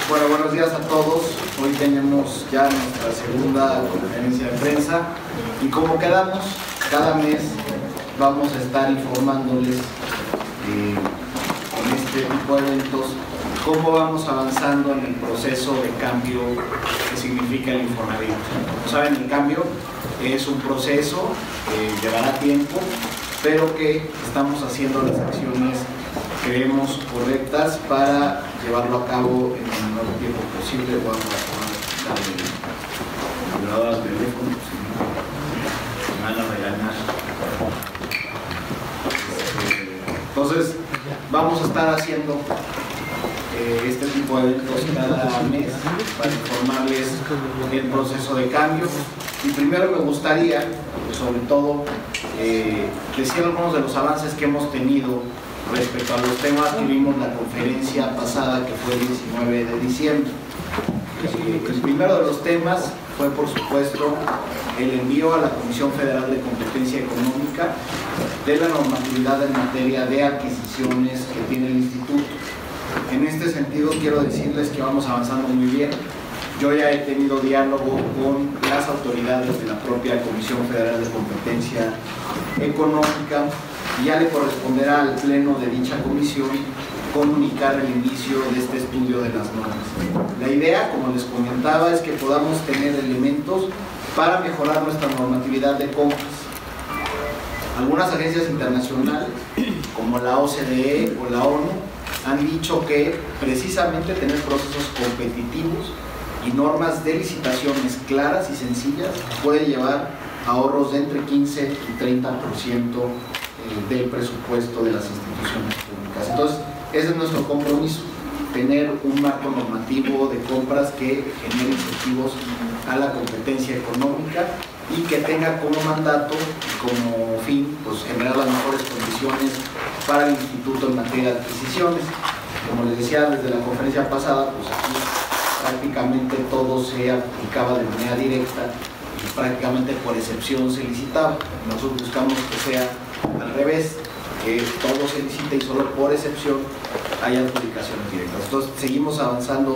Bueno, buenos días a todos. Hoy tenemos ya nuestra segunda conferencia de prensa y como quedamos, cada mes vamos a estar informándoles con este tipo de eventos cómo vamos avanzando en el proceso de cambio que significa el Infonavit. Como saben, el cambio es un proceso que llevará tiempo, pero que estamos haciendo las acciones que vemos correctas para llevarlo a cabo en el menor tiempo posible. Vamos a darle al teléfono, si no me van a regañar. Entonces, vamos a estar haciendo este tipo de eventos cada mes para informarles el proceso de cambio. Y primero me gustaría, sobre todo, decir algunos de los avances que hemos tenido respecto a los temas que vimos la conferencia pasada, que fue el 19 de diciembre. El primero de los temas fue, por supuesto, el envío a la Comisión Federal de Competencia Económica de la normatividad en materia de adquisiciones que tiene el Instituto. En este sentido, quiero decirles que vamos avanzando muy bien. Yo ya he tenido diálogo con las autoridades de la propia Comisión Federal de Competencia Económica y ya le corresponderá al Pleno de dicha comisión comunicar el inicio de este estudio de las normas. La idea, como les comentaba, es que podamos tener elementos para mejorar nuestra normatividad de compras. Algunas agencias internacionales, como la OCDE o la ONU, han dicho que precisamente tener procesos competitivos y normas de licitaciones claras y sencillas puede llevar ahorros de entre 15 y 30% del presupuesto de las instituciones públicas. Entonces, ese es nuestro compromiso, tener un marco normativo de compras que genere incentivos a la competencia económica y que tenga como mandato y como fin, pues, generar las mejores condiciones para el Instituto en materia de adquisiciones. Como les decía desde la conferencia pasada, pues aquí prácticamente todo se aplicaba de manera directa y prácticamente por excepción se licitaba. Nosotros buscamos que sea al revés, que todo se licite y solo por excepción haya adjudicaciones directas. Entonces seguimos avanzando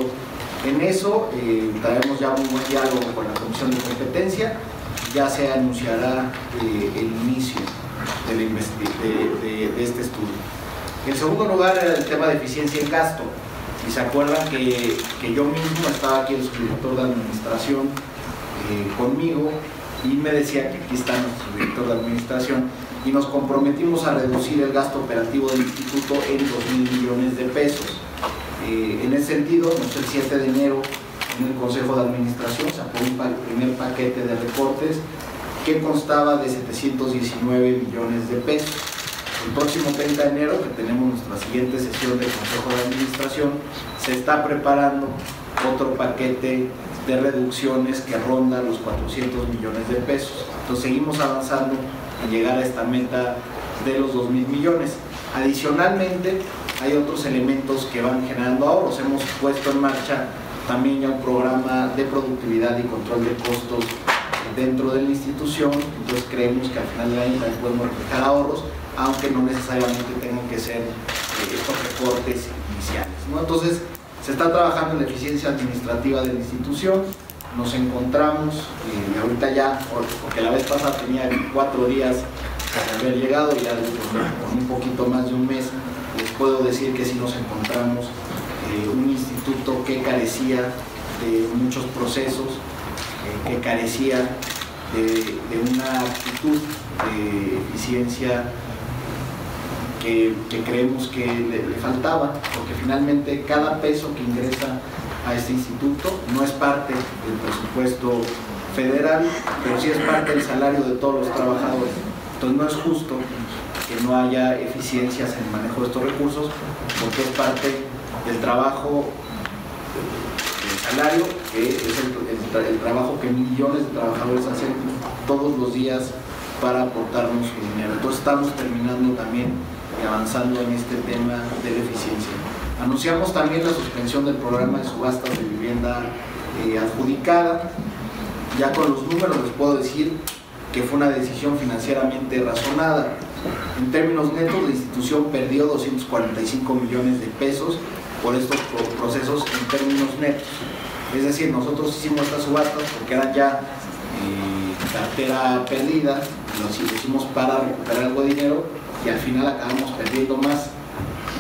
en eso, traemos ya un buen diálogo con la Comisión de Competencia, ya se anunciará el inicio de este estudio. En segundo lugar era el tema de eficiencia en gasto. Y se acuerdan que yo mismo estaba aquí, el subdirector de administración, conmigo, y me decía que aquí está nuestro subdirector de administración, y nos comprometimos a reducir el gasto operativo del instituto en 2.000 millones de pesos. En ese sentido, el 7 de enero, en el Consejo de Administración, se aprobó un primer paquete de recortes que constaba de 719 millones de pesos. El próximo 30 de enero, que tenemos nuestra siguiente sesión del Consejo de Administración, se está preparando otro paquete de reducciones que ronda los 400 millones de pesos. Entonces seguimos avanzando en llegar a esta meta de los 2.000 millones. Adicionalmente, hay otros elementos que van generando ahorros. Hemos puesto en marcha también ya un programa de productividad y control de costos dentro de la institución. Entonces creemos que al final del año también podemos reflejar ahorros, aunque no necesariamente tengan que ser estos recortes iniciales, ¿no? Entonces, se está trabajando en la eficiencia administrativa de la institución. Nos encontramos, ahorita ya, porque la vez pasada tenía 4 días de haber llegado, y ya con un poquito más de un mes, les puedo decir que sí nos encontramos un instituto que carecía de muchos procesos, que carecía de una actitud de eficiencia que creemos que le faltaba, porque finalmente cada peso que ingresa a este instituto no es parte del presupuesto federal, pero sí es parte del salario de todos los trabajadores. Entonces no es justo que no haya eficiencias en el manejo de estos recursos, porque es parte del trabajo, del salario, que es el trabajo que millones de trabajadores hacen todos los días para aportarnos su dinero. Entonces estamos terminando también y avanzando en este tema de la eficiencia. Anunciamos también la suspensión del programa de subastas de vivienda adjudicada. Ya con los números les puedo decir que fue una decisión financieramente razonada. En términos netos, la institución perdió 245 millones de pesos por estos procesos en términos netos. Es decir, nosotros hicimos estas subastas porque eran ya cartera perdida, lo hicimos para recuperar algo de dinero y al final acabamos perdiendo más.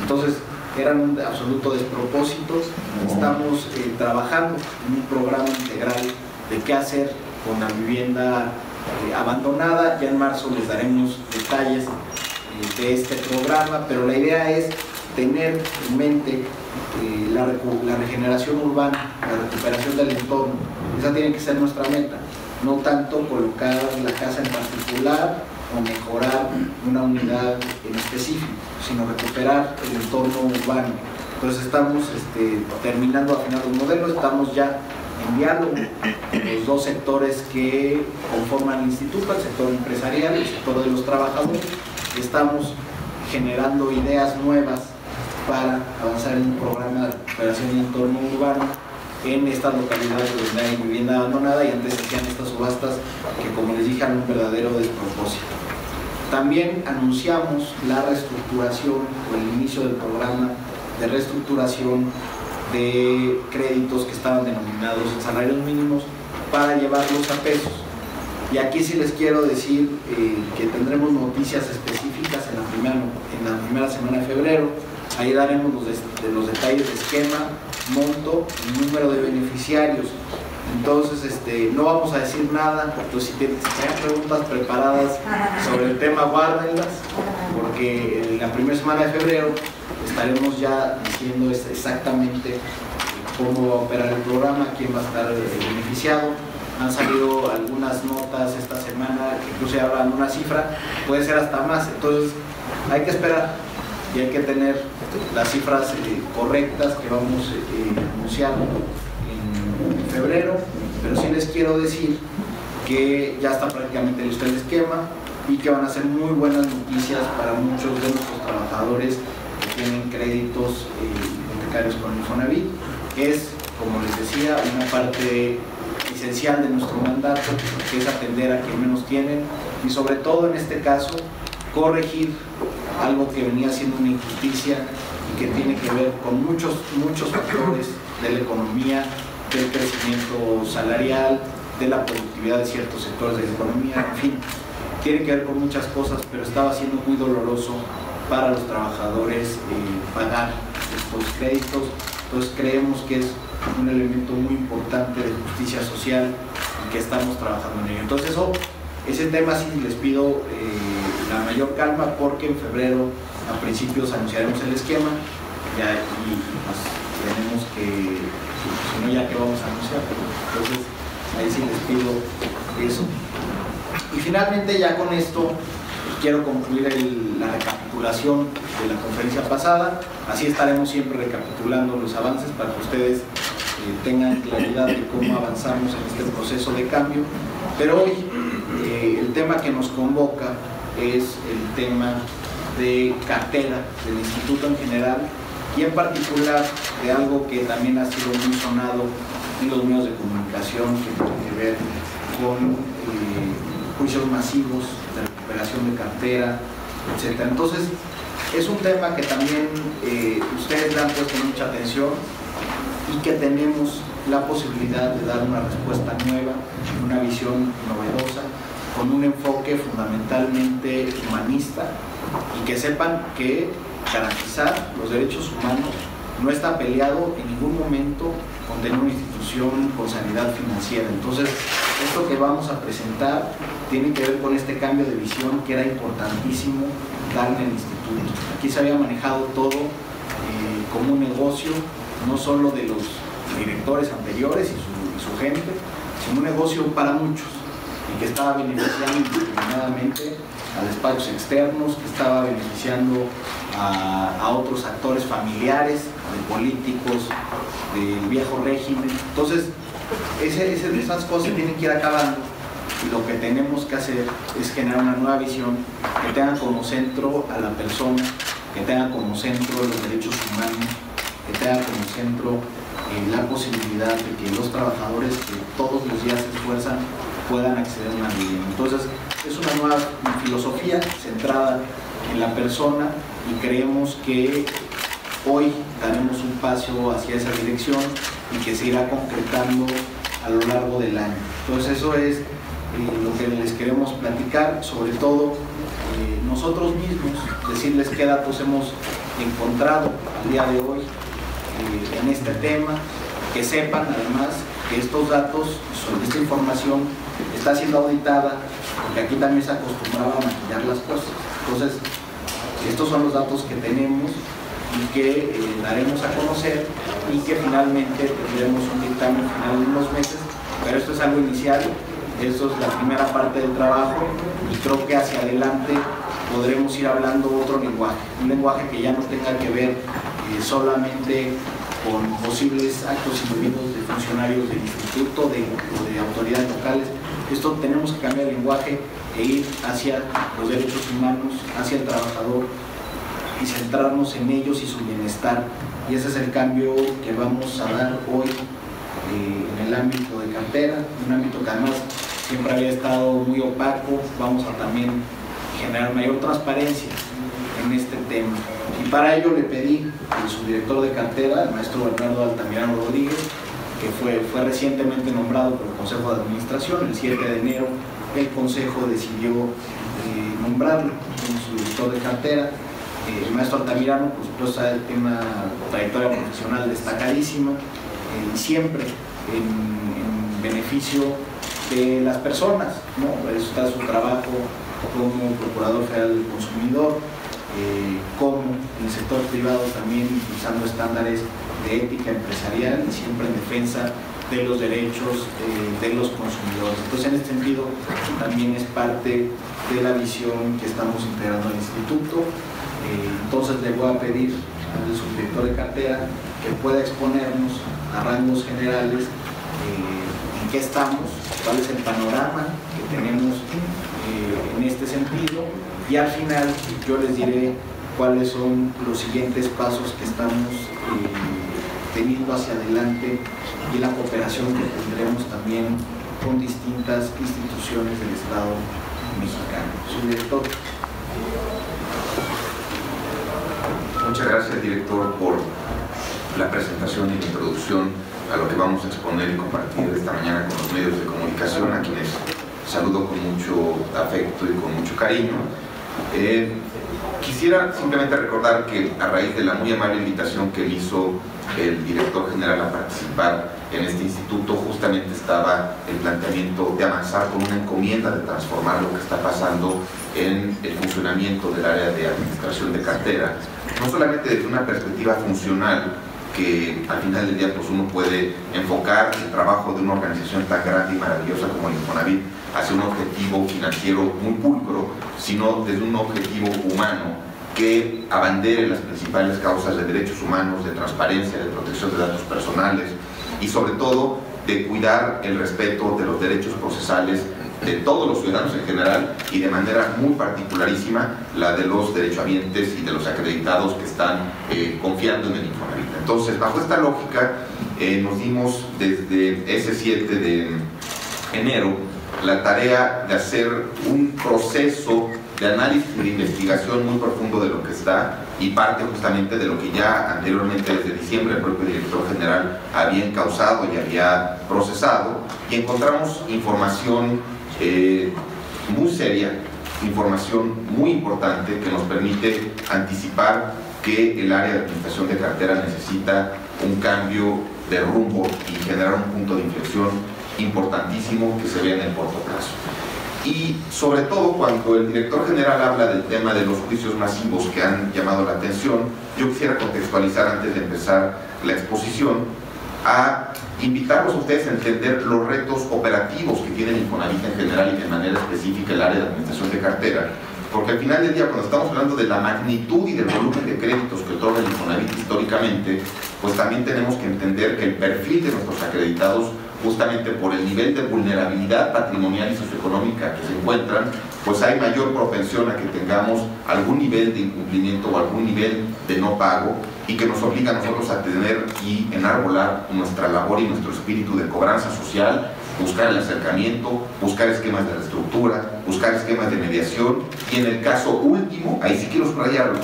Entonces eran un absoluto despropósito. Estamos trabajando en un programa integral de qué hacer con la vivienda abandonada. Ya en marzo les daremos detalles de este programa, pero la idea es tener en mente la regeneración urbana, la recuperación del entorno. Esa tiene que ser nuestra meta, no tanto colocar la casa en particular o mejorar una unidad en específico, sino recuperar el entorno urbano. Entonces estamos terminando de afinar un modelo, estamos ya en diálogo con los dos sectores que conforman el instituto, el sector empresarial y el sector de los trabajadores. Estamos generando ideas nuevas para avanzar en un programa de recuperación del entorno urbano en estas localidades donde hay vivienda abandonada, y antes se hacían estas subastas que, como les dije, eran un verdadero despropósito. También anunciamos la reestructuración o el inicio del programa de reestructuración de créditos que estaban denominados en salarios mínimos para llevarlos a pesos. Y aquí sí les quiero decir que tendremos noticias específicas en la primera semana de febrero. Ahí daremos los detalles de esquema, monto y número de beneficiarios. Entonces no vamos a decir nada, entonces si tienen preguntas preparadas sobre el tema, guárdenlas, porque en la primera semana de febrero estaremos ya diciendo exactamente cómo va a operar el programa, quién va a estar beneficiado. Han salido algunas notas esta semana que incluso hablan una cifra, puede ser hasta más, entonces hay que esperar y hay que tener las cifras correctas que vamos a anunciar en febrero, pero sí les quiero decir que ya está prácticamente listo el esquema y que van a ser muy buenas noticias para muchos de nuestros trabajadores que tienen créditos hipotecarios con Infonavit. Es, como les decía, una parte esencial de nuestro mandato, que es atender a quienes menos tienen y, sobre todo en este caso, corregir algo que venía siendo una injusticia y que tiene que ver con muchos factores de la economía, del crecimiento salarial, de la productividad de ciertos sectores de la economía, en fin, tiene que ver con muchas cosas, pero estaba siendo muy doloroso para los trabajadores pagar estos créditos. Entonces creemos que es un elemento muy importante de justicia social y que estamos trabajando en ello. Entonces ese tema sí les pido la mayor calma, porque en febrero a principios anunciaremos el esquema y pues tenemos que, si no, ya que vamos a anunciar, entonces ahí sí les pido eso. Y finalmente, ya con esto quiero concluir la recapitulación de la conferencia pasada. Así estaremos siempre recapitulando los avances para que ustedes tengan claridad de cómo avanzamos en este proceso de cambio. Pero hoy el tema que nos convoca es el tema de cartera del instituto en general, y en particular de algo que también ha sido muy sonado en los medios de comunicación, que tiene que ver con juicios masivos de recuperación de cartera, etc. Entonces es un tema que también ustedes le han puesto mucha atención y que tenemos la posibilidad de dar una respuesta nueva, una visión novedosa, con un enfoque fundamentalmente humanista, y que sepan que garantizar los derechos humanos no está peleado en ningún momento con tener una institución con sanidad financiera. Entonces, esto que vamos a presentar tiene que ver con este cambio de visión que era importantísimo darle al instituto. Aquí se había manejado todo como un negocio, no solo de los directores anteriores y su gente, sino un negocio para muchos, y que estaba beneficiando indiscriminadamente a despachos externos, que estaba beneficiando a otros actores familiares, de políticos, del viejo régimen. Entonces, esas cosas tienen que ir acabando, y lo que tenemos que hacer es generar una nueva visión que tenga como centro a la persona, que tenga como centro los derechos humanos, que tenga como centro la posibilidad de que los trabajadores que todos los días se esfuerzan puedan acceder a una vivienda. Entonces, es una nueva filosofía centrada en la persona, y creemos que hoy daremos un paso hacia esa dirección y que se irá concretando a lo largo del año. Entonces eso es lo que les queremos platicar, sobre todo nosotros mismos, decirles qué datos hemos encontrado al día de hoy en este tema, que sepan además que estos datos, esta información está siendo auditada, porque aquí también se acostumbraba a maquillar las cosas. Entonces, estos son los datos que tenemos y que daremos a conocer y que finalmente tendremos un dictamen final en unos meses, pero esto es algo inicial, esto es la primera parte del trabajo y creo que hacia adelante podremos ir hablando otro lenguaje, un lenguaje que ya no tenga que ver solamente con posibles actos indebidos de funcionarios del instituto o de autoridades locales. Esto tenemos que cambiar el lenguaje e ir hacia los derechos humanos, hacia el trabajador y centrarnos en ellos y su bienestar. Y ese es el cambio que vamos a dar hoy en el ámbito de cartera, un ámbito que además siempre había estado muy opaco. Vamos a también generar mayor transparencia en este tema. Y para ello le pedí al subdirector de cartera, el maestro Bernardo Altamirano Rodríguez, que fue recientemente nombrado por el Consejo de Administración. El 7 de enero el Consejo decidió nombrarlo como subdirector de cartera. El maestro Altamirano, por supuesto, tiene una trayectoria profesional destacadísima y siempre en beneficio de las personas, ¿no? Eso está su trabajo como Procurador Federal del Consumidor, como en el sector privado también impulsando estándares de ética empresarial y siempre en defensa de los derechos de los consumidores. Entonces, en este sentido, también es parte de la visión que estamos integrando al instituto. Entonces, le voy a pedir al subdirector de cartera que pueda exponernos a rangos generales en qué estamos, cuál es el panorama que tenemos en este sentido, y al final yo les diré cuáles son los siguientes pasos que estamos teniendo hacia adelante y la cooperación que tendremos también con distintas instituciones del Estado mexicano. Subdirector. Muchas gracias, director, por la presentación y la introducción a lo que vamos a exponer y compartir esta mañana con los medios de comunicación, a quienes saludo con mucho afecto y con mucho cariño. Quisiera simplemente recordar que a raíz de la muy amable invitación que hizo el director general a participar en este instituto, justamente estaba el planteamiento de avanzar con una encomienda de transformar lo que está pasando en el funcionamiento del área de administración de cartera, no solamente desde una perspectiva funcional, que al final del día pues uno puede enfocar el trabajo de una organización tan grande y maravillosa como el Infonavit hacia un objetivo financiero muy pulcro, sino desde un objetivo humano que abandere las principales causas de derechos humanos, de transparencia, de protección de datos personales y sobre todo de cuidar el respeto de los derechos procesales de todos los ciudadanos en general y de manera muy particularísima la de los derechohabientes y de los acreditados que están confiando en el Infonavit. Entonces, bajo esta lógica, nos dimos desde ese 7 de enero la tarea de hacer un proceso de análisis y de investigación muy profundo de lo que está y parte justamente de lo que ya anteriormente desde diciembre el propio director general había encauzado y había procesado, y encontramos información muy seria, información muy importante que nos permite anticipar que el área de administración de cartera necesita un cambio de rumbo y generar un punto de inflexión importantísimo que se vea en el corto plazo. Y sobre todo cuando el director general habla del tema de los juicios masivos que han llamado la atención, yo quisiera contextualizar antes de empezar la exposición a invitarlos a ustedes a entender los retos operativos que tiene el Infonavit en general y de manera específica el área de administración de cartera, porque al final del día, cuando estamos hablando de la magnitud y del volumen de créditos que otorga el Infonavit históricamente, pues también tenemos que entender que el perfil de nuestros acreditados, justamente por el nivel de vulnerabilidad patrimonial y socioeconómica que se encuentran, pues hay mayor propensión a que tengamos algún nivel de incumplimiento o algún nivel de no pago, y que nos obliga a nosotros a tener y enarbolar nuestra labor y nuestro espíritu de cobranza social, buscar el acercamiento, buscar esquemas de reestructura, buscar esquemas de mediación, y en el caso último, ahí sí quiero subrayarlo,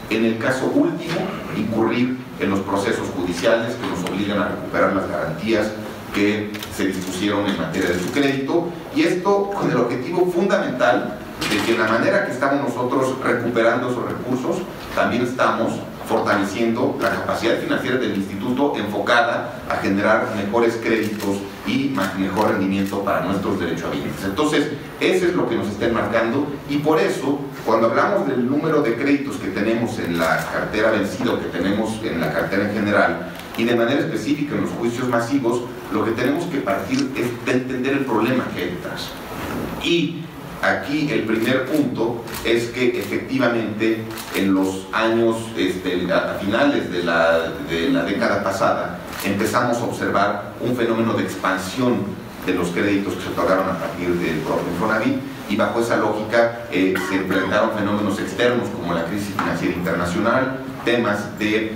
en el caso último, incurrir en los procesos judiciales que nos obligan a recuperar las garantías que se dispusieron en materia de su crédito, y esto con el objetivo fundamental de que en la manera que estamos nosotros recuperando esos recursos, también estamos fortaleciendo la capacidad financiera del instituto enfocada a generar mejores créditos y mejor rendimiento para nuestros derechohabientes. Entonces, eso es lo que nos está enmarcando, y por eso, cuando hablamos del número de créditos que tenemos en la cartera vencida o que tenemos en la cartera en general, y de manera específica en los juicios masivos, lo que tenemos que partir es de entender el problema que hay detrás. Y aquí el primer punto es que efectivamente en los años, a finales de la década pasada, empezamos a observar un fenómeno de expansión de los créditos que se otorgaron a partir del propio Infonavit, y bajo esa lógica se enfrentaron fenómenos externos como la crisis financiera internacional, temas de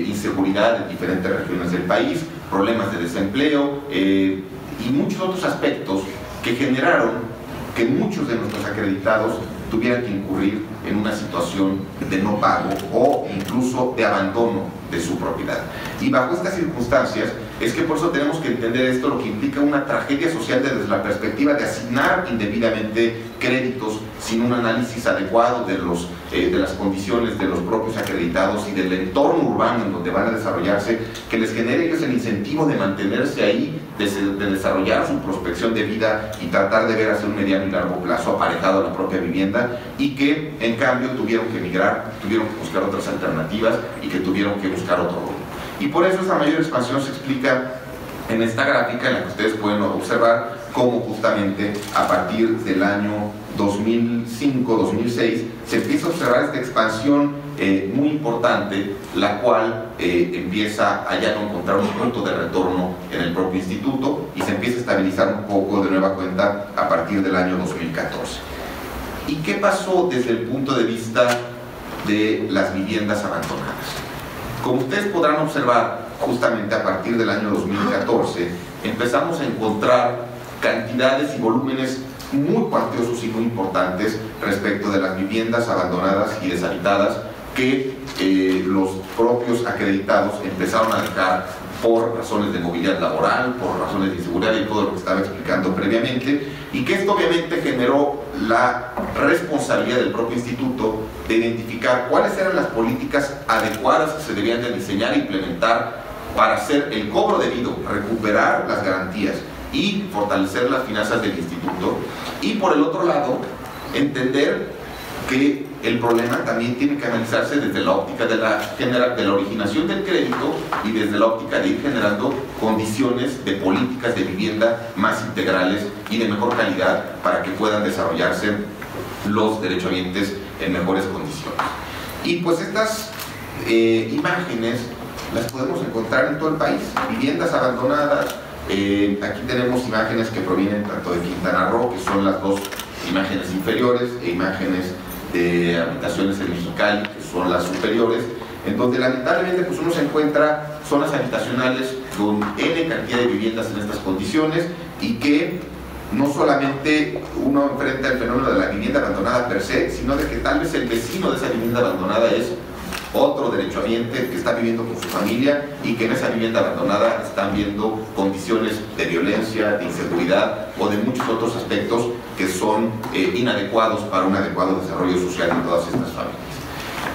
inseguridad en diferentes regiones del país, problemas de desempleo y muchos otros aspectos que generaron que muchos de nuestros acreditados tuvieran que incurrir en una situación de no pago o incluso de abandono de su propiedad. Y bajo estas circunstancias es que por eso tenemos que entender esto, lo que implica una tragedia social desde la perspectiva de asignar indebidamente créditos sin un análisis adecuado de las condiciones de los propios acreditados y del entorno urbano en donde van a desarrollarse, que les genere ellos el incentivo de mantenerse ahí, de desarrollar su prospección de vida y tratar de ver hacia un mediano y largo plazo aparejado a la propia vivienda, y que en cambio tuvieron que emigrar, tuvieron que buscar otras alternativas y que tuvieron que buscar otro rumbo. Y por eso esta mayor expansión se explica en esta gráfica, en la que ustedes pueden observar cómo justamente a partir del año 2005-2006 se empieza a observar esta expansión muy importante, la cual empieza a ya no encontrar un punto de retorno en el propio instituto y se empieza a estabilizar un poco de nueva cuenta a partir del año 2014. ¿Y qué pasó desde el punto de vista de las viviendas abandonadas? Como ustedes podrán observar, justamente a partir del año 2014 empezamos a encontrar cantidades y volúmenes muy cuantiosos y muy importantes respecto de las viviendas abandonadas y deshabitadas que los propios acreditados empezaron a dejar por razones de movilidad laboral, por razones de inseguridad y todo lo que estaba explicando previamente, y que esto obviamente generó la responsabilidad del propio instituto de identificar cuáles eran las políticas adecuadas que se debían de diseñar e implementar para hacer el cobro debido, recuperar las garantías y fortalecer las finanzas del instituto, y por el otro lado entender que el problema también tiene que analizarse desde la óptica de la originación del crédito y desde la óptica de ir generando condiciones de políticas de vivienda más integrales y de mejor calidad para que puedan desarrollarse los derechohabientes en mejores condiciones. Y pues estas imágenes las podemos encontrar en todo el país, viviendas abandonadas. Aquí tenemos imágenes que provienen tanto de Quintana Roo, que son las dos imágenes inferiores, e imágenes de habitaciones en Mexicali, que son las superiores, en donde lamentablemente pues uno se encuentra zonas habitacionales con N cantidad de viviendas en estas condiciones, y que no solamente uno enfrenta el fenómeno de la vivienda abandonada per se, sino de que tal vez el vecino de esa vivienda abandonada es otro derechohabiente que está viviendo con su familia, y que en esa vivienda abandonada están viendo condiciones de violencia, de inseguridad o de muchos otros aspectos que son inadecuados para un adecuado desarrollo social en todas estas familias.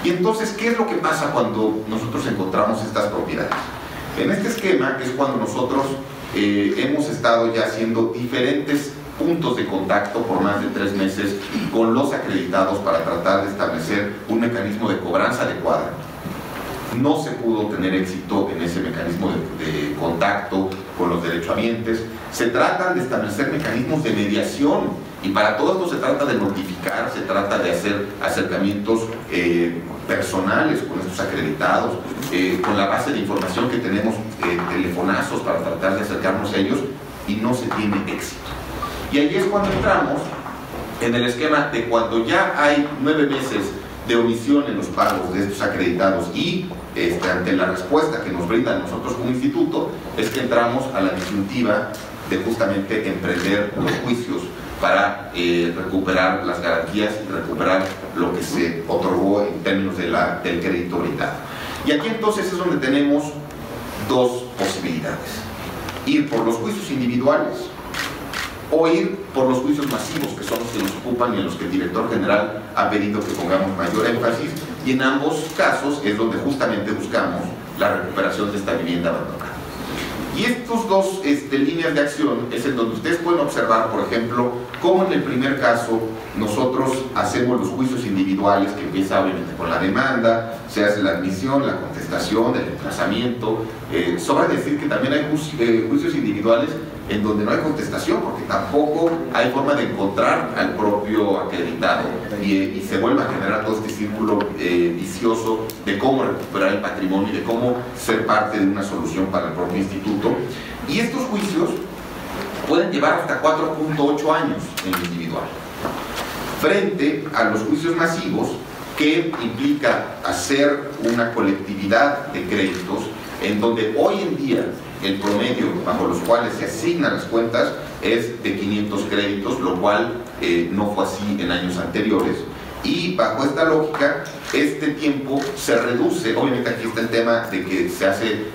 Y entonces, ¿qué es lo que pasa cuando nosotros encontramos estas propiedades? En este esquema es cuando nosotros hemos estado ya haciendo diferentes puntos de contacto por más de 3 meses con los acreditados para tratar de establecer un mecanismo de cobranza adecuada. No se pudo tener éxito en ese mecanismo de contacto con los derechohabientes. Se tratan de establecer mecanismos de mediación, y para todo esto se trata de notificar, se trata de hacer acercamientos personales con estos acreditados, con la base de información que tenemos, telefonazos para tratar de acercarnos a ellos, y no se tiene éxito. Y ahí es cuando entramos en el esquema de cuando ya hay 9 meses de omisión en los pagos de estos acreditados, y ante la respuesta que nos brindan nosotros como instituto, es que entramos a la disyuntiva de justamente emprender los juicios para recuperar las garantías y recuperar lo que se otorgó en términos del crédito brindado. Y aquí entonces es donde tenemos dos posibilidades: ir por los juicios individuales o ir por los juicios masivos, que son los que nos ocupan y en los que el director general ha pedido que pongamos mayor énfasis, y en ambos casos es donde justamente buscamos la recuperación de esta vivienda abandonada. Y estos dos líneas de acción es en donde ustedes pueden observar, por ejemplo, cómo en el primer caso nosotros hacemos los juicios individuales, que empieza obviamente con la demanda, se hace la admisión, la contestación, el emplazamiento. Sobra decir que también hay juicios individuales en donde no hay contestación, porque tampoco hay forma de encontrar al propio acreditado y se vuelve a generar todo este círculo vicioso de cómo recuperar el patrimonio y de cómo ser parte de una solución para el propio instituto. Y estos juicios pueden llevar hasta 4.8 años en lo individual, frente a los juicios masivos, que implica hacer una colectividad de créditos en donde hoy en día el promedio bajo los cuales se asignan las cuentas es de 500 créditos, lo cual no fue así en años anteriores. Y bajo esta lógica, este tiempo se reduce. Obviamente aquí está el tema de que se hace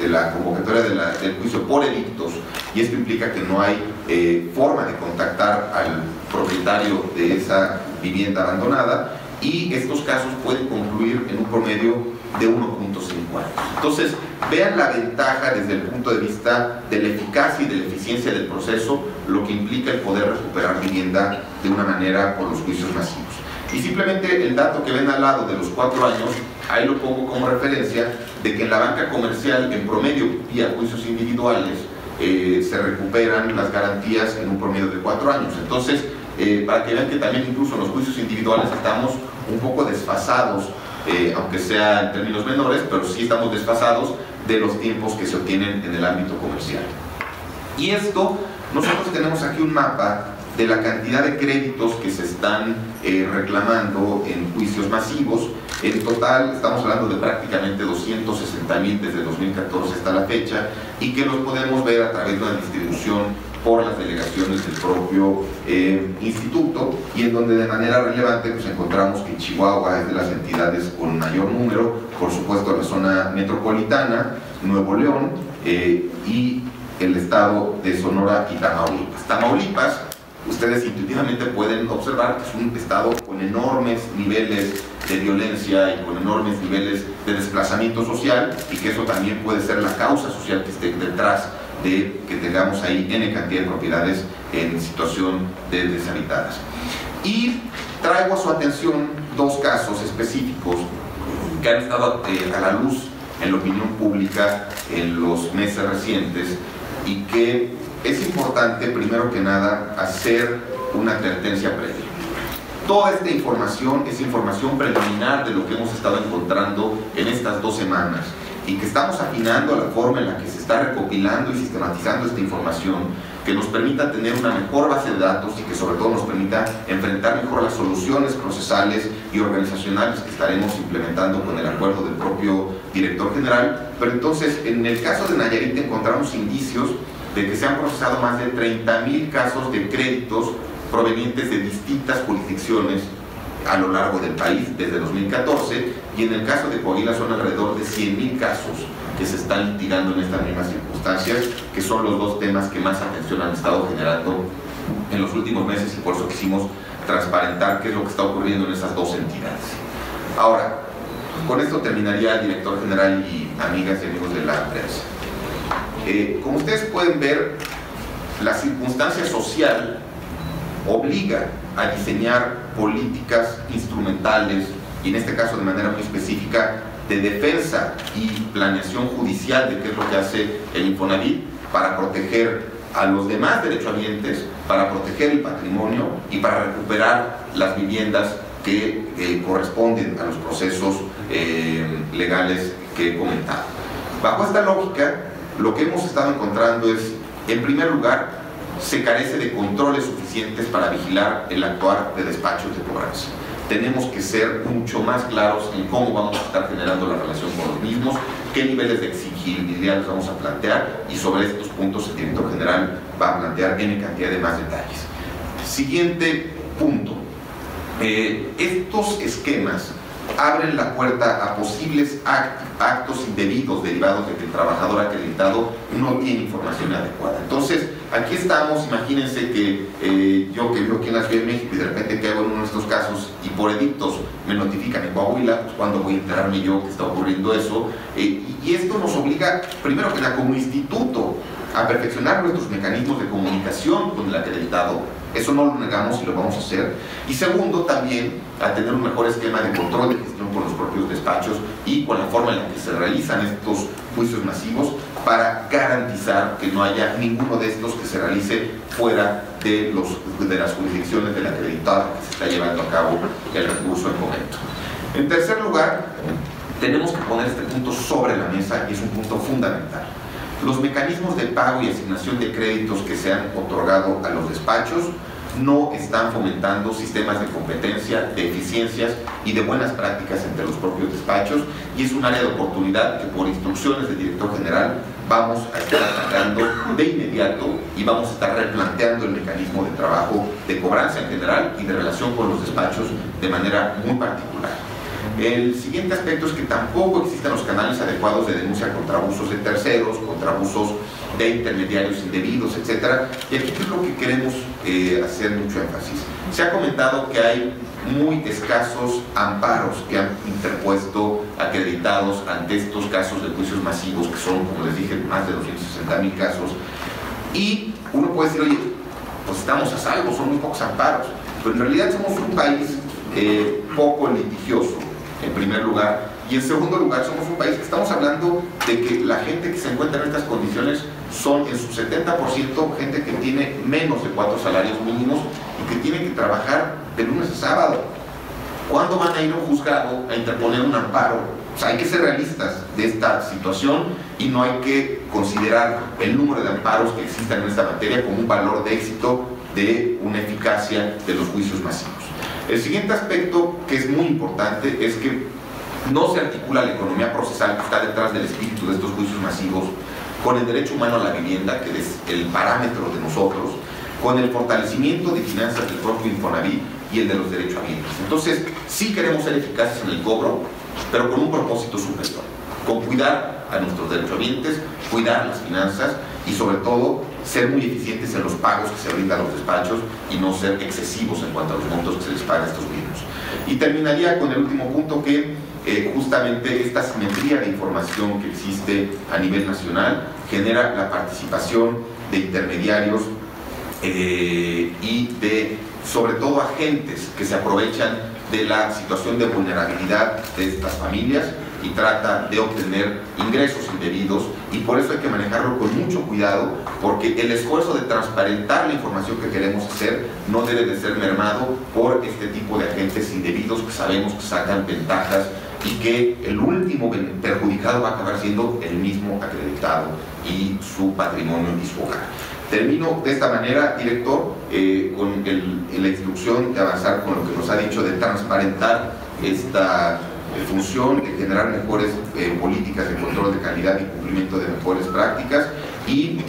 la convocatoria del juicio por edictos, y esto implica que no hay forma de contactar al propietario de esa vivienda abandonada, y estos casos pueden concluir en un promedio de 1.5 años. Entonces, vean la ventaja desde el punto de vista de la eficacia y de la eficiencia del proceso, lo que implica el poder recuperar vivienda de una manera por los juicios masivos. Y simplemente el dato que ven al lado de los 4 años, ahí lo pongo como referencia de que en la banca comercial, en promedio, vía juicios individuales, se recuperan las garantías en un promedio de 4 años. Entonces, para que vean que también incluso en los juicios individuales estamos un poco desfasados, aunque sea en términos menores, pero sí estamos desfasados de los tiempos que se obtienen en el ámbito comercial. Y esto, nosotros tenemos aquí un mapa de la cantidad de créditos que se están reclamando en juicios masivos. En total estamos hablando de prácticamente 260,000 desde 2014 hasta la fecha, y que los podemos ver a través de una distribución por las delegaciones del propio instituto, y en donde de manera relevante pues encontramos que Chihuahua es de las entidades con mayor número, por supuesto la zona metropolitana, Nuevo León, y el estado de Sonora y Tamaulipas. Tamaulipas, ustedes intuitivamente pueden observar que es un estado con enormes niveles de violencia y con enormes niveles de desplazamiento social, y que eso también puede ser la causa social que esté detrás de que tengamos ahí N cantidad de propiedades en situación de deshabitadas. Y traigo a su atención dos casos específicos que han estado a la luz en la opinión pública en los meses recientes, y que es importante, primero que nada, hacer una advertencia previa. Toda esta información es información preliminar de lo que hemos estado encontrando en estas 2 semanas, y que estamos afinando la forma en la que se está recopilando y sistematizando esta información, que nos permita tener una mejor base de datos y que sobre todo nos permita enfrentar mejor las soluciones procesales y organizacionales que estaremos implementando con el acuerdo del propio director general. Pero entonces, en el caso de Nayarit encontramos indicios de que se han procesado más de 30,000 casos de créditos provenientes de distintas jurisdicciones a lo largo del país desde 2014, y en el caso de Coahuila son alrededor de 100,000 casos que se están litigando en estas mismas circunstancias, que son los 2 temas que más atención han estado generando en los últimos meses, y por eso quisimos transparentar qué es lo que está ocurriendo en esas 2 entidades. Ahora, con esto terminaría el director general y amigas y amigos de la prensa. Como ustedes pueden ver, la circunstancia social obliga a diseñar políticas instrumentales, y en este caso de manera muy específica de defensa y planeación judicial de qué es lo que hace el Infonavit para proteger a los demás derechohabientes, para proteger el patrimonio y para recuperar las viviendas que corresponden a los procesos legales que he comentado. Bajo esta lógica, lo que hemos estado encontrando es, en primer lugar, se carece de controles suficientes para vigilar el actuar de despachos de cobranza. Tenemos que ser mucho más claros en cómo vamos a estar generando la relación con los mismos, qué niveles de exigibilidad les vamos a plantear, y sobre estos puntos el director general va a plantear N cantidad de más detalles. Siguiente punto. Estos esquemas abren la puerta a posibles actos indebidos derivados de que el trabajador acreditado no tiene información adecuada. Entonces, aquí estamos, imagínense que yo que vivo aquí en la Ciudad de México y de repente caigo en uno de estos casos y por edictos me notifican en Coahuila, pues cuando voy a enterarme yo que está ocurriendo eso. Y esto nos obliga, primero que nada, como instituto, a perfeccionar nuestros mecanismos de comunicación con el acreditado. Eso no lo negamos y lo vamos a hacer. Y segundo, también a tener un mejor esquema de control de gestión por los propios despachos y con la forma en la que se realizan estos juicios masivos para garantizar que no haya ninguno de estos que se realice fuera de las jurisdicciones del acreditado que se está llevando a cabo el recurso en momento. En tercer lugar, tenemos que poner este punto sobre la mesa y es un punto fundamental. Los mecanismos de pago y asignación de créditos que se han otorgado a los despachos no están fomentando sistemas de competencia, de eficiencias y de buenas prácticas entre los propios despachos, y es un área de oportunidad que por instrucciones del director general vamos a estar atacando de inmediato y vamos a estar replanteando el mecanismo de trabajo de cobranza en general y de relación con los despachos de manera muy particular. El siguiente aspecto es que tampoco existen los canales adecuados de denuncia contra abusos de terceros, contra abusos de intermediarios indebidos, etc. Y aquí es lo que queremos hacer mucho énfasis. Se ha comentado que hay muy escasos amparos que han interpuesto acreditados ante estos casos de juicios masivos, que son, como les dije, más de 260,000 casos. Y uno puede decir, oye, pues estamos a salvo, son muy pocos amparos. Pero en realidad somos un país poco litigioso, en primer lugar, y en segundo lugar somos un país que estamos hablando de que la gente que se encuentra en estas condiciones son en su 70% gente que tiene menos de 4 salarios mínimos y que tiene que trabajar de lunes a sábado. ¿Cuándo van a ir a un juzgado a interponer un amparo? O sea, hay que ser realistas de esta situación y no hay que considerar el número de amparos que existan en esta materia como un valor de éxito de una eficacia de los juicios masivos. El siguiente aspecto que es muy importante es que no se articula la economía procesal que está detrás del espíritu de estos juicios masivos con el derecho humano a la vivienda, que es el parámetro de nosotros, con el fortalecimiento de finanzas del propio Infonavit y el de los derechohabientes. Entonces, sí queremos ser eficaces en el cobro, pero con un propósito superior, con cuidar a nuestros derechohabientes, cuidar las finanzas y sobre todo ser muy eficientes en los pagos que se brindan a los despachos y no ser excesivos en cuanto a los montos que se les paga a estos mismos. Y terminaría con el último punto, que justamente esta simetría de información que existe a nivel nacional genera la participación de intermediarios y de, sobre todo, agentes que se aprovechan de la situación de vulnerabilidad de estas familias y trata de obtener ingresos indebidos, y por eso hay que manejarlo con mucho cuidado, porque el esfuerzo de transparentar la información que queremos hacer no debe de ser mermado por este tipo de agentes indebidos que sabemos que sacan ventajas y que el último perjudicado va a acabar siendo el mismo acreditado y su patrimonio y su hogar. Termino de esta manera, director, con la instrucción de avanzar con lo que nos ha dicho, de transparentar esta función, de generar mejores políticas de control de calidad y cumplimiento de mejores prácticas, y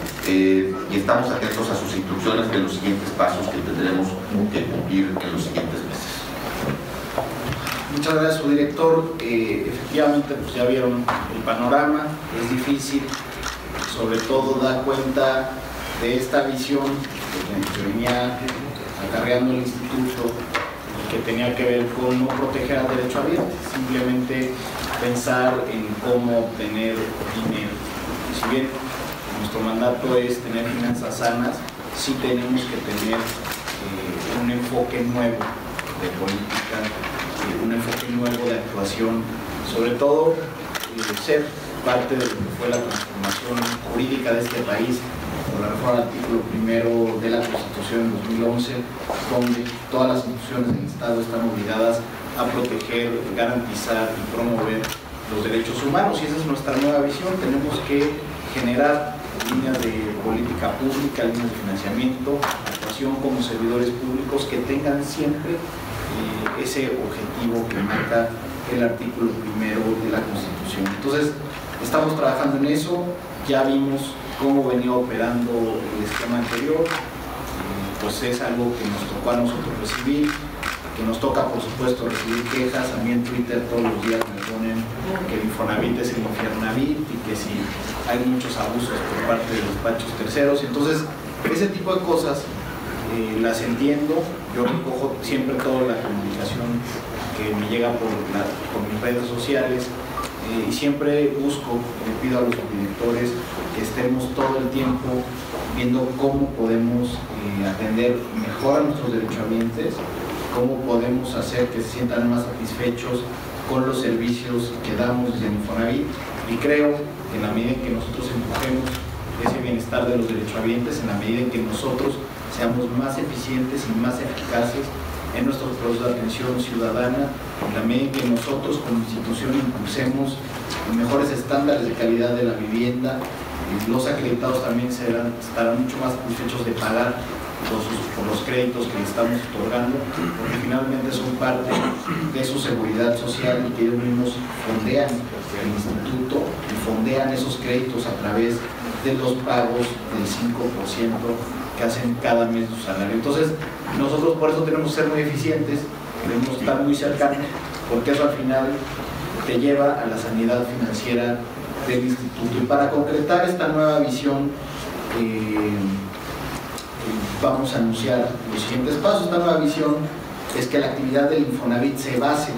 estamos atentos a sus instrucciones de los siguientes pasos que tendremos que cumplir en los siguientes meses. Muchas gracias, su director. Efectivamente, pues ya vieron el panorama, es difícil, sobre todo da cuenta de esta visión que venía acarreando el instituto, que tenía que ver con no proteger al derechohabiente, simplemente pensar en cómo obtener dinero. Si bien nuestro mandato es tener finanzas sanas, sí tenemos que tener un enfoque nuevo de política, un enfoque nuevo de actuación, sobre todo ser parte de lo que fue la transformación jurídica de este país por la reforma del artículo 1 de la Constitución en 2011, donde todas las instituciones del Estado están obligadas a proteger, garantizar y promover los derechos humanos, y esa es nuestra nueva visión. Tenemos que generar líneas de política pública, líneas de financiamiento, actuación como servidores públicos que tengan siempre ese objetivo que marca el artículo 1 de la Constitución. Entonces, estamos trabajando en eso. Ya vimos cómo venía operando el esquema anterior, pues es algo que nos tocó a nosotros recibir, que nos toca por supuesto recibir quejas. A mí en Twitter todos los días me ponen que el Infonavit es el Infiernavit y que si hay muchos abusos por parte de los despachos terceros. Entonces ese tipo de cosas las entiendo. Yo recojo siempre toda la comunicación que me llega por mis redes sociales, y siempre busco, le pido a los directores que estemos todo el tiempo viendo cómo podemos atender mejor a nuestros derechohabientes, cómo podemos hacer que se sientan más satisfechos con los servicios que damos desde Infonavit. Y creo que en la medida en que nosotros empujemos ese bienestar de los derechohabientes, en la medida en que nosotros seamos más eficientes y más eficaces en nuestros procesos de atención ciudadana, en la medida en que nosotros como institución impulsemos mejores estándares de calidad de la vivienda, los acreditados también estarán mucho más satisfechos de pagar por los créditos que les estamos otorgando, porque finalmente son parte de su seguridad social y que ellos mismos fondean el instituto y fondean esos créditos a través de los pagos del 5% que hacen cada mes de su salario. Entonces, nosotros por eso tenemos que ser muy eficientes, debemos estar muy cercanos, porque eso al final te lleva a la sanidad financiera del instituto. Y para concretar esta nueva visión, vamos a anunciar los siguientes pasos. Esta nueva visión es que la actividad del Infonavit se base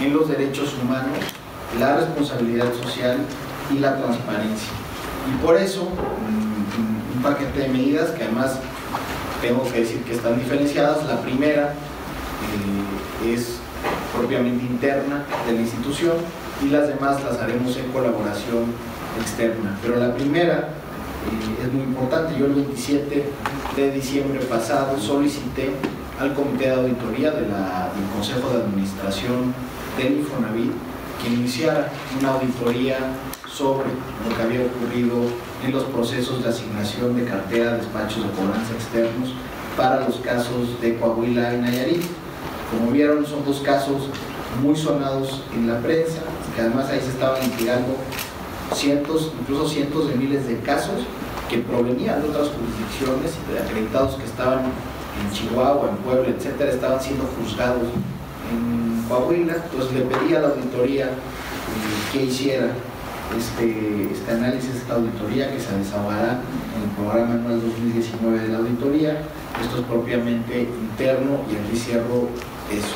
en los derechos humanos, la responsabilidad social y la transparencia. Y por eso, un paquete de medidas que además tengo que decir que están diferenciadas. La primera es propiamente interna de la institución y las demás las haremos en colaboración externa. Pero la primera es muy importante. Yo el 27 de diciembre pasado solicité al Comité de Auditoría del Consejo de Administración del Infonavit que iniciara una auditoría sobre lo que había ocurrido en los procesos de asignación de cartera de despachos de cobranza externos para los casos de Coahuila y Nayarit. Como vieron, son dos casos muy sonados en la prensa, que además ahí se estaban litigando cientos, incluso cientos de miles de casos que provenían de otras jurisdicciones y de acreditados que estaban en Chihuahua, en Puebla, etcétera, estaban siendo juzgados en Coahuila. Entonces le pedí a la auditoría que hiciera este análisis, esta auditoría, que se desahogará en el programa anual 2019 de la auditoría. Esto es propiamente interno y aquí cierro eso.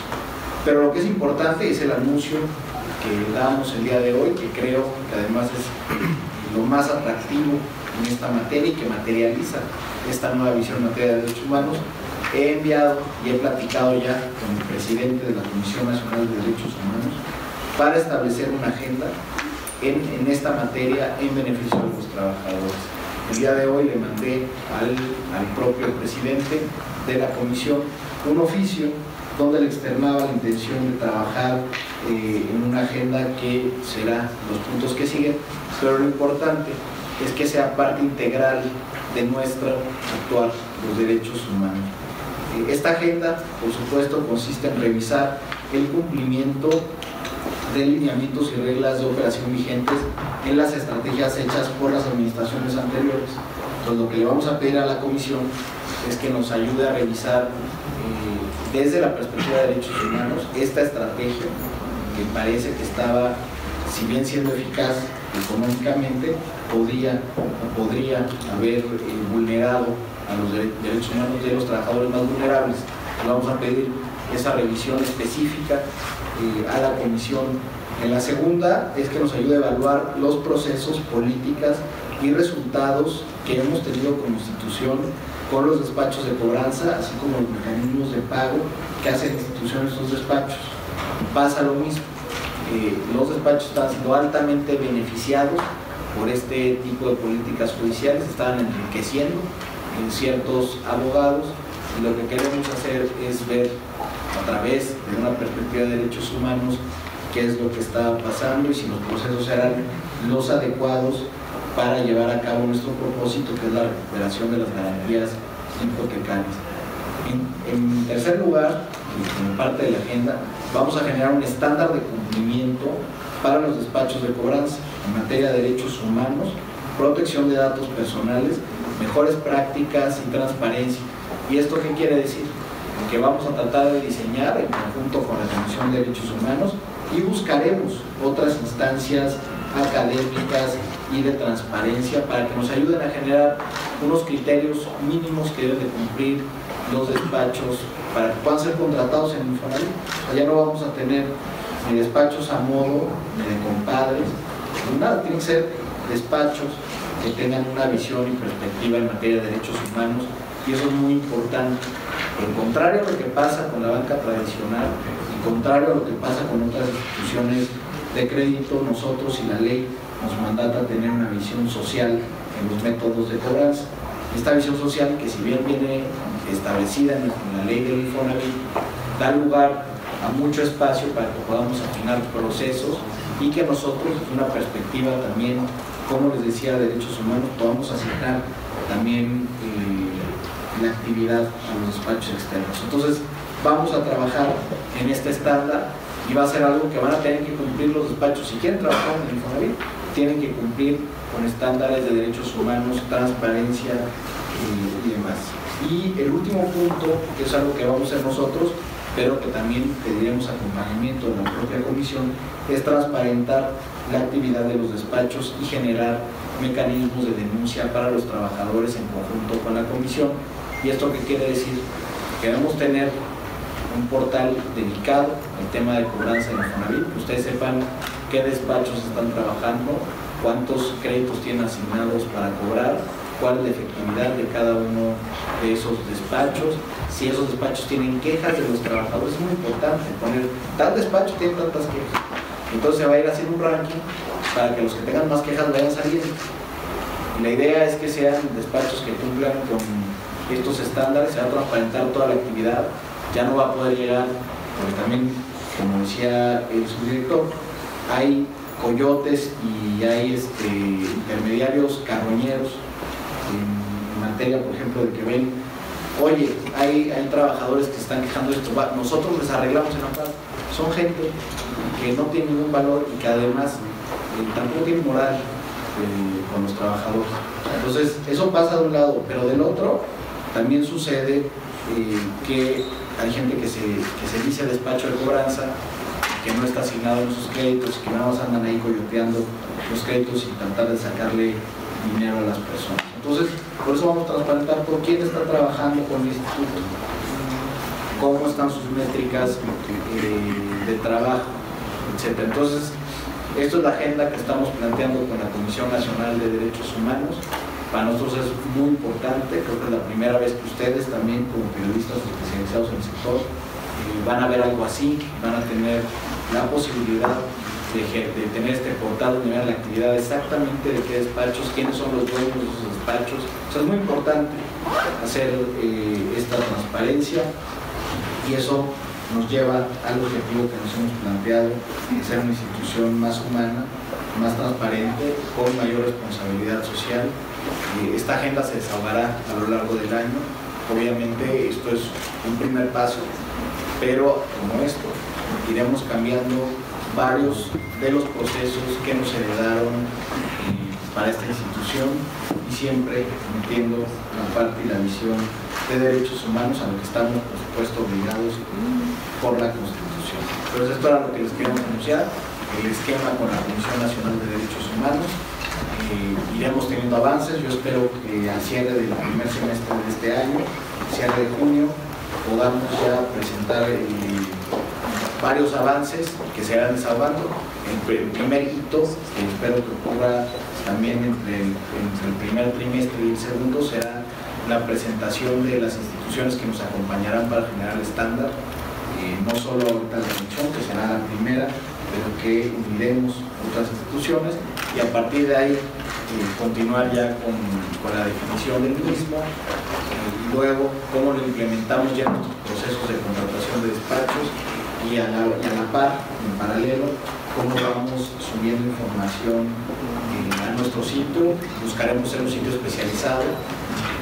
Pero lo que es importante es el anuncio que damos el día de hoy, que creo que además es lo más atractivo en esta materia y que materializa esta nueva visión en materia de derechos humanos. He enviado y he platicado ya con el presidente de la Comisión Nacional de Derechos Humanos para establecer una agenda en esta materia en beneficio de los trabajadores. El día de hoy le mandé al propio presidente de la comisión un oficio donde le externaba la intención de trabajar en una agenda que será los puntos que siguen, pero lo importante es que sea parte integral de nuestro actuar los derechos humanos. Esta agenda, por supuesto, consiste en revisar el cumplimiento de lineamientos y reglas de operación vigentes en las estrategias hechas por las administraciones anteriores. Entonces, lo que le vamos a pedir a la comisión es que nos ayude a revisar desde la perspectiva de derechos humanos esta estrategia que parece que estaba, si bien siendo eficaz económicamente, podría haber vulnerado a los derechos humanos de los trabajadores más vulnerables. Le vamos a pedir esa revisión específica a la comisión. En la segunda es que nos ayude a evaluar los procesos, políticas y resultados que hemos tenido como institución con los despachos de cobranza, así como los mecanismos de pago que hacen instituciones estos despachos. Pasa lo mismo, los despachos están siendo altamente beneficiados por este tipo de políticas judiciales, estaban enriqueciendo en ciertos abogados, y lo que queremos hacer es ver a través de una perspectiva de derechos humanos qué es lo que está pasando y si los procesos serán los adecuados para llevar a cabo nuestro propósito, que es la recuperación de las garantías hipotecarias. En tercer lugar, y como parte de la agenda, vamos a generar un estándar de cumplimiento para los despachos de cobranza en materia de derechos humanos, protección de datos personales, mejores prácticas y transparencia. ¿Y esto qué quiere decir? Que vamos a tratar de diseñar en conjunto con la Comisión de Derechos Humanos y buscaremos otras instancias académicas y de transparencia para que nos ayuden a generar unos criterios mínimos que deben de cumplir los despachos para que puedan ser contratados en Infonavit. Ya no vamos a tener ni despachos a modo, ni de compadres, ni nada, tienen que ser despachos que tengan una visión y perspectiva en materia de derechos humanos, y eso es muy importante. Al contrario a lo que pasa con la banca tradicional y contrario a lo que pasa con otras instituciones de crédito, nosotros y la ley nos mandata a tener una visión social en los métodos de cobranza. Esta visión social, que si bien viene establecida en la ley del Infonavit, da lugar a mucho espacio para que podamos afinar procesos y que nosotros, desde una perspectiva también, como les decía, de derechos humanos, podamos asignar también la actividad a los despachos externos. Entonces, vamos a trabajar en este estándar y va a ser algo que van a tener que cumplir los despachos. Si quieren trabajar en el Infonavit, tienen que cumplir con estándares de derechos humanos, transparencia y demás. Y el último punto, que es algo que vamos a hacer nosotros, pero que también pediremos acompañamiento de la propia comisión, es transparentar la actividad de los despachos y generar mecanismos de denuncia para los trabajadores en conjunto con la comisión. ¿Y esto qué quiere decir? Que debemos tener un portal dedicado al tema de cobranza de Infonavit, que ustedes sepan qué despachos están trabajando, cuántos créditos tienen asignados para cobrar, cuál es la efectividad de cada uno de esos despachos, si esos despachos tienen quejas de los trabajadores. Es muy importante poner, tal despacho tiene tantas quejas, entonces se va a ir haciendo un ranking para que los que tengan más quejas vayan saliendo. Y la idea es que sean despachos que cumplan con estos estándares, se va a transparentar toda la actividad, ya no va a poder llegar, porque también, como decía el subdirector, hay coyotes y hay intermediarios carroñeros en materia, por ejemplo, de que ven, oye, hay trabajadores que están quejando de esto, nosotros les arreglamos en la parte. Son gente que no tiene ningún valor y que además tampoco tiene moral con los trabajadores. Entonces, eso pasa de un lado, pero del otro también sucede que hay gente que se dice despacho de cobranza, que no está asignado en sus créditos, que nada más andan ahí coyoteando los créditos y tratar de sacarle dinero a las personas. Entonces, por eso vamos a transparentar por quién está trabajando con el instituto, cómo están sus métricas de trabajo, etc. Entonces, esto es la agenda que estamos planteando con la Comisión Nacional de Derechos Humanos. Para nosotros es muy importante, creo que es la primera vez que ustedes también, como periodistas especializados en el sector, van a ver algo así, van a tener la posibilidad de tener este portal donde vean la actividad exactamente de qué despachos, quiénes son los dueños de esos despachos. O sea, es muy importante hacer esta transparencia, y eso nos lleva al objetivo que nos hemos planteado, de ser una institución más humana, más transparente, con mayor responsabilidad social. Esta agenda se desahogará a lo largo del año. Obviamente esto es un primer paso, pero como esto, iremos cambiando varios de los procesos que nos heredaron para esta institución, y siempre metiendo la parte y la visión de derechos humanos a lo que estamos, por supuesto, obligados por la Constitución. Entonces, esto era lo que les queríamos anunciar, el esquema con la Comisión Nacional de Derechos Humanos. Iremos teniendo avances. Yo espero que al cierre del primer semestre de este año, cierre de junio, podamos ya presentar varios avances que se irán desahogando. El primer hito, que espero que ocurra también entre el primer trimestre y el segundo, será la presentación de las instituciones que nos acompañarán para generar el estándar, no solo ahorita la comisión, que será la primera, pero que uniremos otras instituciones, y a partir de ahí continuar ya con la definición del mismo, y luego cómo lo implementamos ya en nuestros procesos de contratación de despachos, y a la par, en paralelo, cómo vamos subiendo información a nuestro sitio. Buscaremos ser un sitio especializado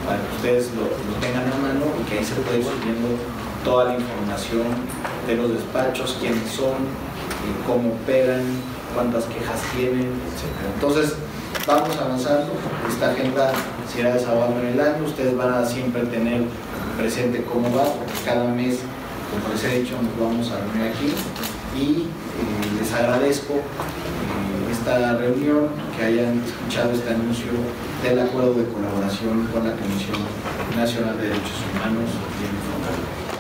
para que ustedes lo tengan a mano, y que ahí se puede ir subiendo toda la información de los despachos, quiénes son, cómo operan, cuántas quejas tienen, etc. Entonces, vamos avanzando. Esta agenda se irá desahogando en el año. Ustedes van a siempre tener presente cómo va, porque cada mes, como les he dicho, nos vamos a reunir aquí y les agradezco esta reunión, que hayan escuchado este anuncio del acuerdo de colaboración con la Comisión Nacional de Derechos Humanos y el Fondo.